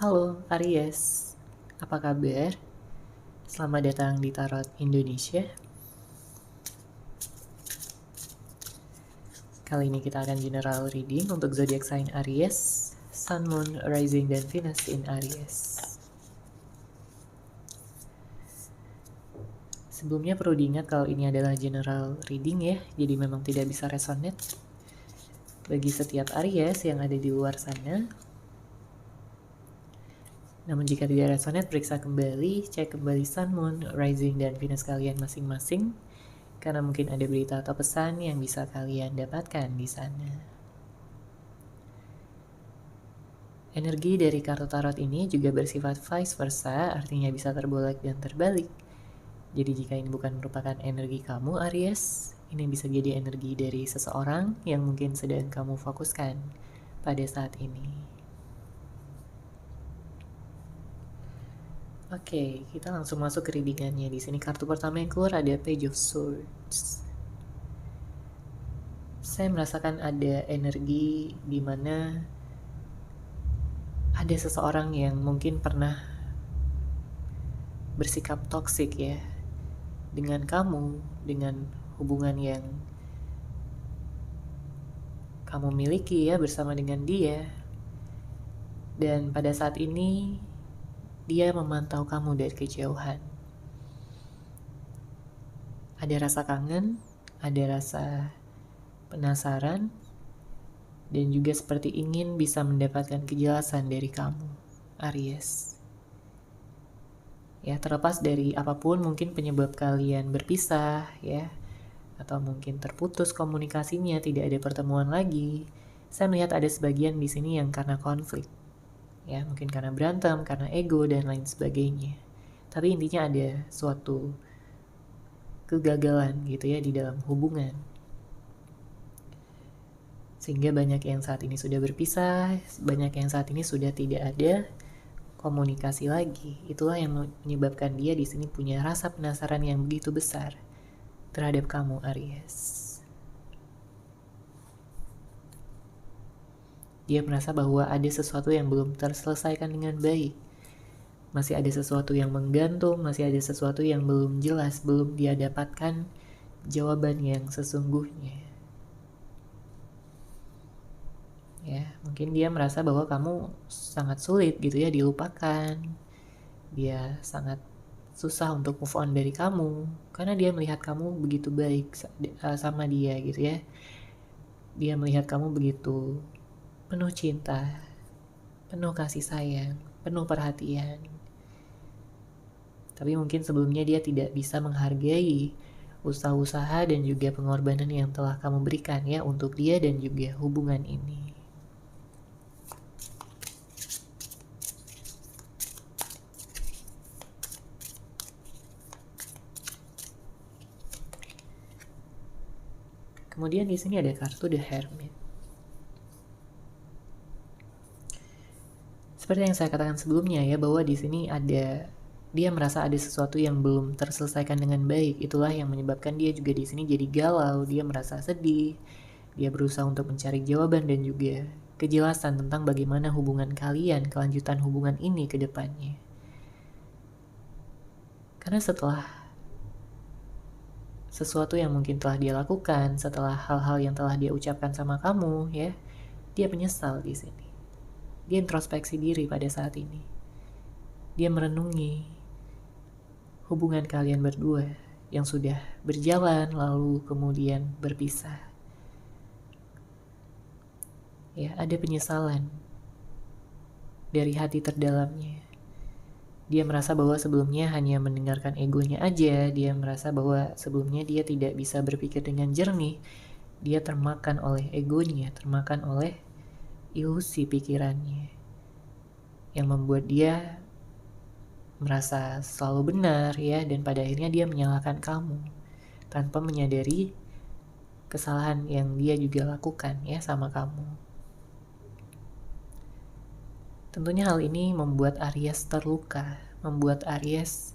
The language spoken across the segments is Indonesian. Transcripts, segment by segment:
Halo Aries, apa kabar? Selamat datang di Tarot Indonesia. Kali ini kita akan general reading untuk zodiak sign Aries, Sun, Moon, Rising, dan Venus in Aries. Sebelumnya perlu diingat kalau ini adalah general reading ya, jadi memang tidak bisa resonate bagi setiap Aries yang ada di luar sana. Namun jika tidak resonate, periksa kembali, cek kembali Sun, Moon, Rising, dan Venus kalian masing-masing, karena mungkin ada berita atau pesan yang bisa kalian dapatkan di sana. Energi dari kartu tarot ini juga bersifat vice versa, artinya bisa terbolak dan terbalik. Jadi jika ini bukan merupakan energi kamu Aries, ini bisa jadi energi dari seseorang yang mungkin sedang kamu fokuskan pada saat ini. Oke, kita langsung masuk ke readingannya. Di sini kartu pertama yang keluar ada Page of Swords. Saya merasakan ada energi di mana ada seseorang yang mungkin pernah bersikap toksik ya dengan kamu, dengan hubungan yang kamu miliki ya bersama dengan dia. Dan pada saat ini dia memantau kamu dari kejauhan. Ada rasa kangen, ada rasa penasaran, dan juga seperti ingin bisa mendapatkan kejelasan dari kamu, Aries. Ya, terlepas dari apapun mungkin penyebab kalian berpisah ya, atau mungkin terputus komunikasinya, tidak ada pertemuan lagi. Saya melihat ada sebagian di sini yang karena konflik. Ya, mungkin karena berantem, karena ego dan lain sebagainya. Tapi intinya ada suatu kegagalan gitu ya di dalam hubungan. Sehingga banyak yang saat ini sudah berpisah, banyak yang saat ini sudah tidak ada komunikasi lagi. Itulah yang menyebabkan dia di sini punya rasa penasaran yang begitu besar terhadap kamu, Aries. Dia merasa bahwa ada sesuatu yang belum terselesaikan dengan baik. Masih ada sesuatu yang menggantung, masih ada sesuatu yang belum jelas, belum dia dapatkan jawaban yang sesungguhnya. Ya, mungkin dia merasa bahwa kamu sangat sulit gitu ya dilupakan. Dia sangat susah untuk move on dari kamu karena dia melihat kamu begitu baik sama dia gitu ya. Dia melihat kamu begitu penuh cinta, penuh kasih sayang, penuh perhatian. Tapi mungkin sebelumnya dia tidak bisa menghargai usaha-usaha dan juga pengorbanan yang telah kamu berikan ya untuk dia dan juga hubungan ini. Kemudian di sini ada kartu The Hermit. Seperti yang saya katakan sebelumnya ya, bahwa di sini dia merasa ada sesuatu yang belum terselesaikan dengan baik. Itulah yang menyebabkan dia juga di sini jadi galau, dia merasa sedih. Dia berusaha untuk mencari jawaban dan juga kejelasan tentang bagaimana hubungan kalian, kelanjutan hubungan ini ke depannya. Karena setelah sesuatu yang mungkin telah dia lakukan, setelah hal-hal yang telah dia ucapkan sama kamu ya, dia menyesal di sini. Dia introspeksi diri pada saat ini. Dia merenungi hubungan kalian berdua yang sudah berjalan lalu kemudian berpisah. Ya, ada penyesalan dari hati terdalamnya. Dia merasa bahwa sebelumnya hanya mendengarkan egonya aja. Dia merasa bahwa sebelumnya dia tidak bisa berpikir dengan jernih. Dia termakan oleh egonya, termakan oleh ilusi pikirannya yang membuat dia merasa selalu benar ya, dan pada akhirnya dia menyalahkan kamu tanpa menyadari kesalahan yang dia juga lakukan ya sama kamu. Tentunya hal ini membuat Aries terluka, membuat Aries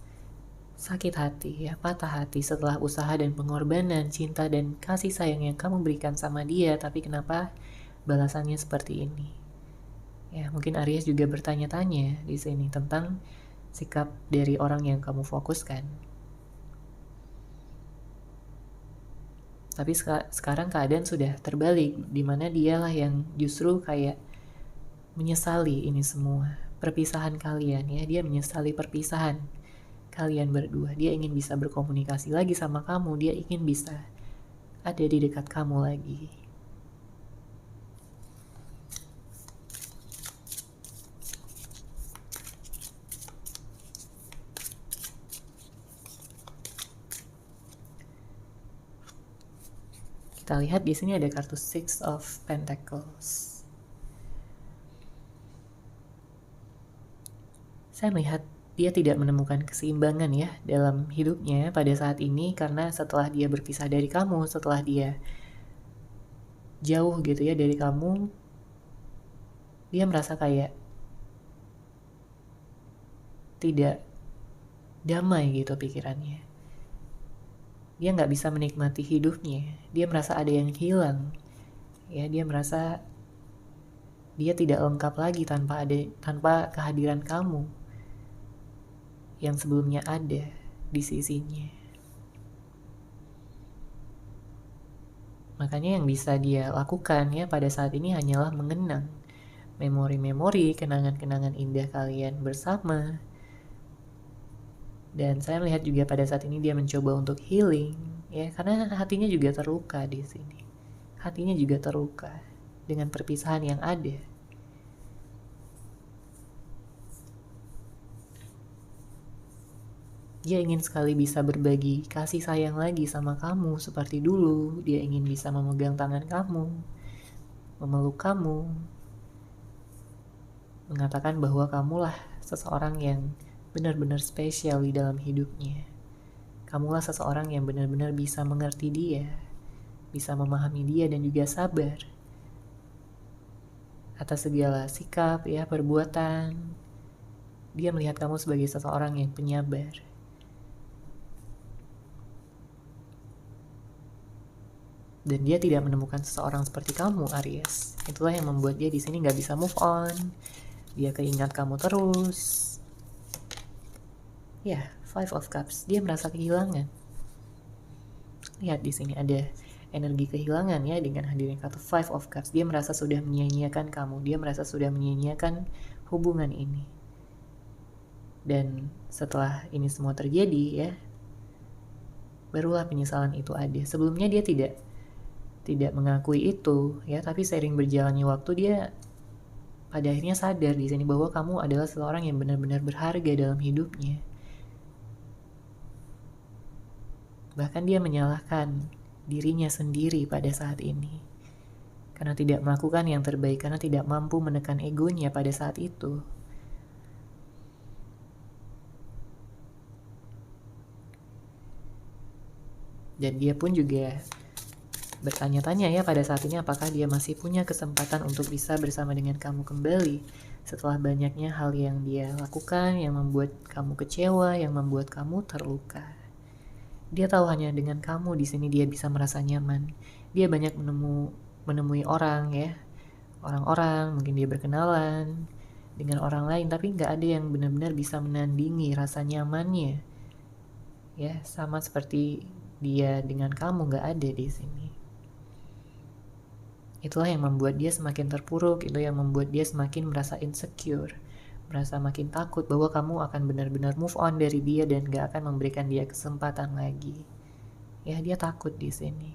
sakit hati ya, patah hati setelah usaha dan pengorbanan, cinta dan kasih sayang yang kamu berikan sama dia, tapi kenapa balasannya seperti ini? Ya, mungkin Aries juga bertanya-tanya di sini tentang sikap dari orang yang kamu fokuskan. Tapi sekarang keadaan sudah terbalik, dimana dialah yang justru kayak menyesali ini semua. Perpisahan kalian ya, dia menyesali perpisahan kalian berdua. Dia ingin bisa berkomunikasi lagi sama kamu, dia ingin bisa ada di dekat kamu lagi. Kita lihat di sini ada kartu Six of Pentacles. Saya melihat dia tidak menemukan keseimbangan ya dalam hidupnya pada saat ini, karena setelah dia berpisah dari kamu, setelah dia jauh gitu ya dari kamu, dia merasa kayak tidak damai gitu pikirannya. Dia nggak bisa menikmati hidupnya, dia merasa ada yang hilang. Ya, dia merasa dia tidak lengkap lagi tanpa kehadiran kamu yang sebelumnya ada di sisinya. Makanya yang bisa dia lakukan ya pada saat ini hanyalah mengenang memori-memori, kenangan-kenangan indah kalian bersama. Dan saya melihat juga pada saat ini dia mencoba untuk healing, ya, karena hatinya juga terluka di sini. Hatinya juga terluka dengan perpisahan yang ada. Dia ingin sekali bisa berbagi kasih sayang lagi sama kamu seperti dulu. Dia ingin bisa memegang tangan kamu, memeluk kamu, mengatakan bahwa kamulah seseorang yang benar-benar spesial di dalam hidupnya. Kamulah seseorang yang benar-benar bisa mengerti dia, bisa memahami dia, dan juga sabar atas segala sikap ya, perbuatan. Dia melihat kamu sebagai seseorang yang penyabar. Dan dia tidak menemukan seseorang seperti kamu, Aries. Itulah yang membuat dia di sini nggak bisa move on. Dia keingat kamu terus. Ya, Five of Cups. Dia merasa kehilangan. Lihat di sini ada energi kehilangan ya dengan hadirnya kartu Five of Cups. Dia merasa sudah menyia-nyiakan kamu. Dia merasa sudah menyia-nyiakan hubungan ini. Dan setelah ini semua terjadi ya, barulah penyesalan itu ada. Sebelumnya dia tidak mengakui itu ya, tapi seiring berjalannya waktu dia pada akhirnya sadar di sini bahwa kamu adalah seseorang yang benar-benar berharga dalam hidupnya. Bahkan dia menyalahkan dirinya sendiri pada saat ini karena tidak melakukan yang terbaik, karena tidak mampu menekan egonya pada saat itu. Dan dia pun juga bertanya-tanya ya pada saat ini apakah dia masih punya kesempatan untuk bisa bersama dengan kamu kembali setelah banyaknya hal yang dia lakukan yang membuat kamu kecewa, yang membuat kamu terluka. Dia tahu hanya dengan kamu di sini dia bisa merasa nyaman. Dia banyak menemui orang ya, orang-orang, mungkin dia berkenalan dengan orang lain, tapi nggak ada yang benar-benar bisa menandingi rasa nyamannya. Ya, sama seperti dia dengan kamu, nggak ada di sini. Itulah yang membuat dia semakin terpuruk, itu yang membuat dia semakin merasa insecure, merasa makin takut bahwa kamu akan benar-benar move on dari dia dan gak akan memberikan dia kesempatan lagi. Ya, dia takut di sini.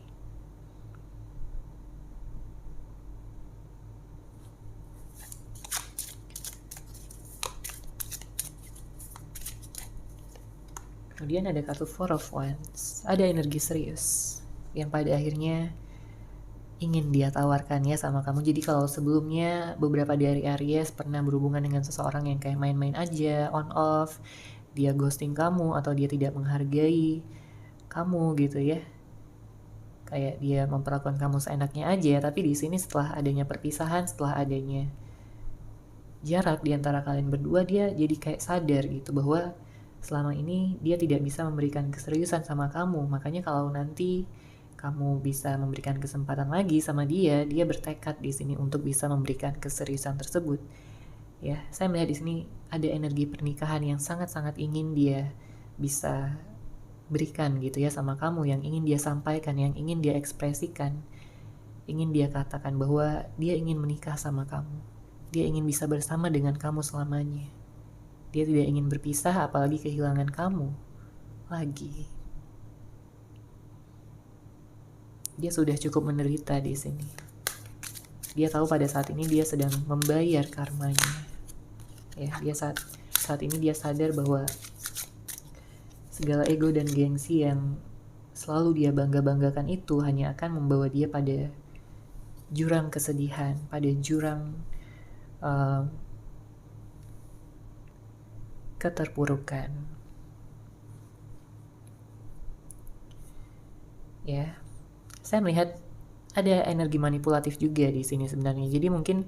Kemudian ada kartu Four of Wands. Ada energi serius yang pada akhirnya ingin dia tawarkan ya sama kamu. Jadi kalau sebelumnya beberapa dari Aries pernah berhubungan dengan seseorang yang kayak main-main aja, on off, dia ghosting kamu atau dia tidak menghargai kamu gitu ya, kayak dia memperlakukan kamu seenaknya aja. Tapi di sini setelah adanya perpisahan, setelah adanya jarak di antara kalian berdua, dia jadi kayak sadar gitu bahwa selama ini dia tidak bisa memberikan keseriusan sama kamu. Makanya kalau nanti kamu bisa memberikan kesempatan lagi sama dia bertekad di sini untuk bisa memberikan keseriusan tersebut. Ya, saya melihat di sini ada energi pernikahan yang sangat-sangat ingin dia bisa berikan gitu ya sama kamu, yang ingin dia sampaikan, yang ingin dia ekspresikan, ingin dia katakan bahwa dia ingin menikah sama kamu. Dia ingin bisa bersama dengan kamu selamanya. Dia tidak ingin berpisah, apalagi kehilangan kamu lagi. Dia sudah cukup menderita di sini. Dia tahu pada saat ini dia sedang membayar karmanya. Ya, dia saat ini dia sadar bahwa segala ego dan gengsi yang selalu dia bangga-banggakan itu hanya akan membawa dia pada jurang kesedihan, pada jurang keterpurukan. Ya, saya melihat ada energi manipulatif juga di sini sebenarnya. Jadi mungkin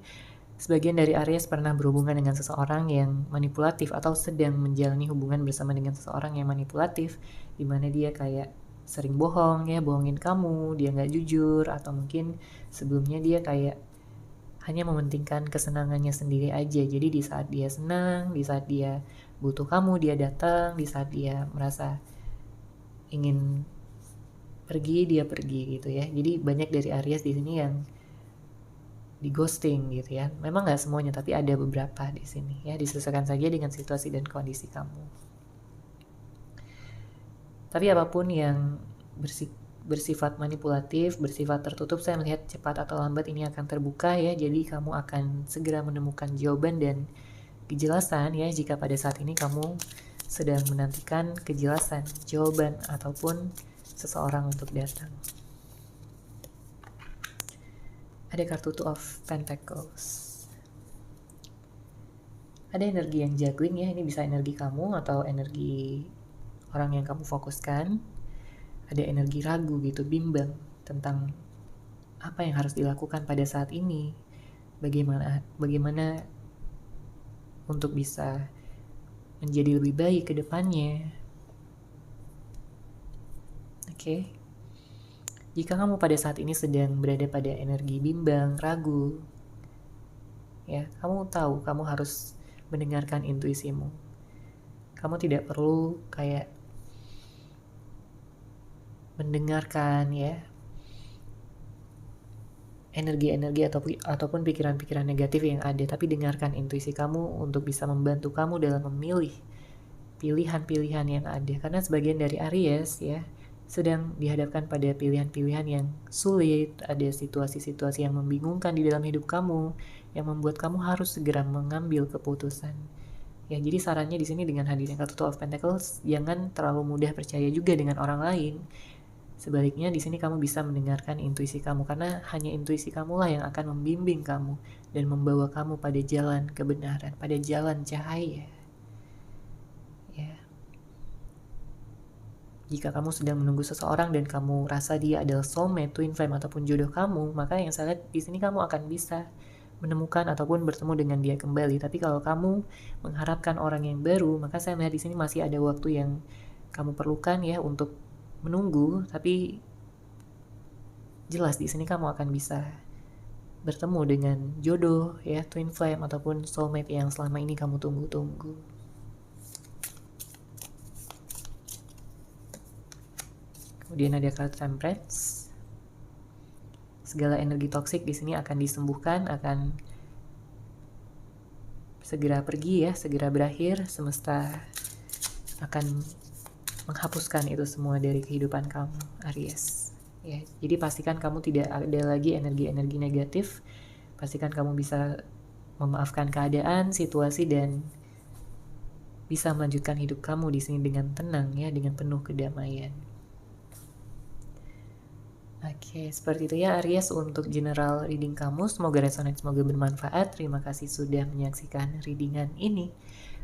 sebagian dari Aries pernah berhubungan dengan seseorang yang manipulatif atau sedang menjalani hubungan bersama dengan seseorang yang manipulatif, di mana dia kayak sering bohong ya, bohongin kamu, dia nggak jujur, atau mungkin sebelumnya dia kayak hanya mementingkan kesenangannya sendiri aja. Jadi di saat dia senang, di saat dia butuh kamu, dia datang, di saat dia merasa ingin pergi, dia pergi gitu ya. Jadi banyak dari Aries di sini yang di ghosting gitu ya. Memang nggak semuanya, tapi ada beberapa di sini ya. Disesuaikan saja dengan situasi dan kondisi kamu. Tapi apapun yang bersifat manipulatif, bersifat tertutup, saya melihat cepat atau lambat ini akan terbuka ya. Jadi kamu akan segera menemukan jawaban dan kejelasan ya, jika pada saat ini kamu sedang menantikan kejelasan, jawaban, ataupun seseorang untuk datang. Ada kartu Two of Pentacles. Ada energi yang juggling ya, ini bisa energi kamu atau energi orang yang kamu fokuskan. Ada energi ragu gitu, bimbang tentang apa yang harus dilakukan pada saat ini. Bagaimana untuk bisa menjadi lebih baik ke depannya. Oke. Jika kamu pada saat ini sedang berada pada energi bimbang, ragu, ya, kamu tahu kamu harus mendengarkan intuisimu. Kamu tidak perlu kayak mendengarkan ya energi-energi ataupun pikiran-pikiran negatif yang ada, tapi dengarkan intuisi kamu untuk bisa membantu kamu dalam memilih pilihan-pilihan yang ada. Karena sebagian dari Aries ya sedang dihadapkan pada pilihan-pilihan yang sulit, ada situasi-situasi yang membingungkan di dalam hidup kamu, yang membuat kamu harus segera mengambil keputusan. Ya, jadi sarannya di sini dengan hadirnya kartu Two of Pentacles, jangan terlalu mudah percaya juga dengan orang lain. Sebaliknya di sini kamu bisa mendengarkan intuisi kamu, karena hanya intuisi kamulah yang akan membimbing kamu dan membawa kamu pada jalan kebenaran, pada jalan cahaya. Ya. Jika kamu sedang menunggu seseorang dan kamu rasa dia adalah soulmate, twin flame, ataupun jodoh kamu, maka yang saya lihat di sini kamu akan bisa menemukan ataupun bertemu dengan dia kembali. Tapi kalau kamu mengharapkan orang yang baru, maka saya melihat di sini masih ada waktu yang kamu perlukan ya untuk menunggu. Tapi jelas di sini kamu akan bisa bertemu dengan jodoh ya, twin flame ataupun soulmate yang selama ini kamu tunggu-tunggu. Kemudian ada kartu Temperance. Segala energi toksik di sini akan disembuhkan, akan segera pergi ya, segera berakhir. Semesta akan menghapuskan itu semua dari kehidupan kamu, Aries. Ya, jadi pastikan kamu tidak ada lagi energi-energi negatif. Pastikan kamu bisa memaafkan keadaan, situasi, dan bisa melanjutkan hidup kamu di sini dengan tenang ya, dengan penuh kedamaian. Oke, seperti itu ya Aries untuk general reading kamu. Semoga resonate, semoga bermanfaat. Terima kasih sudah menyaksikan readingan ini.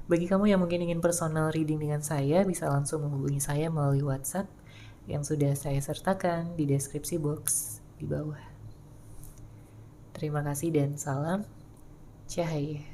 Bagi kamu yang mungkin ingin personal reading dengan saya, bisa langsung menghubungi saya melalui WhatsApp yang sudah saya sertakan di deskripsi box di bawah. Terima kasih dan salam cahaya.